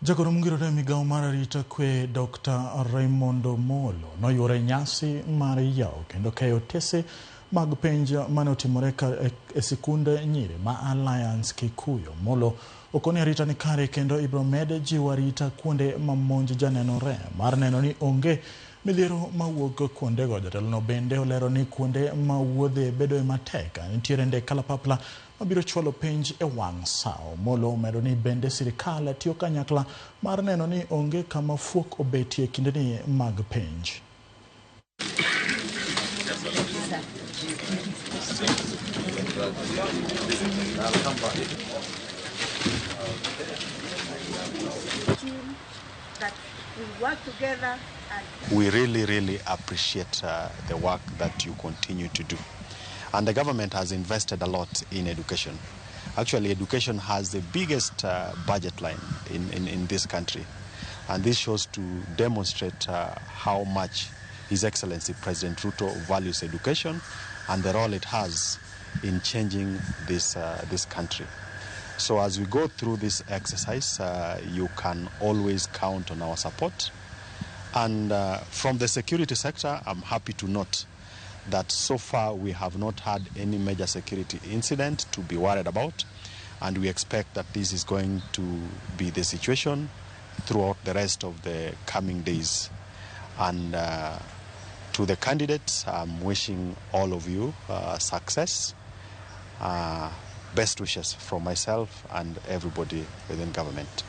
Jagoro mongirore migawo mar arita kwe Dr. Raymond Omollo noyuore nyasi mar yawo kendo keyo tese mag penj mane otimore e sikunde nyiri ma Alliance Kikuyu. Omollo okoni arita ni kare kendo ibro med jiwo arita kuonde mamonj janenore mar neno ni onge midhiero mawuok kuondego. Jatelono bende olero ni kuonde mawuodhe bedo matek nitiere nde kalapapla mabiro chwalo penj e wang' sao. Omollo omedo ni bende sirikal tiyo kanyakla mar neno ni onge kama fuok obetie kindeni mag penj. That we work together and we really appreciate the work that you continue to do. And the government has invested a lot in education. Actually, education has the biggest budget line in this country. And this shows to demonstrate how much His Excellency President Ruto values education and the role it has in changing this country. So as we go through this exercise, you can always count on our support. And from the security sector, I'm happy to note that so far we have not had any major security incident to be worried about. And we expect that this is going to be the situation throughout the rest of the coming days. And to the candidates, I'm wishing all of you success. Best wishes from myself and everybody within government.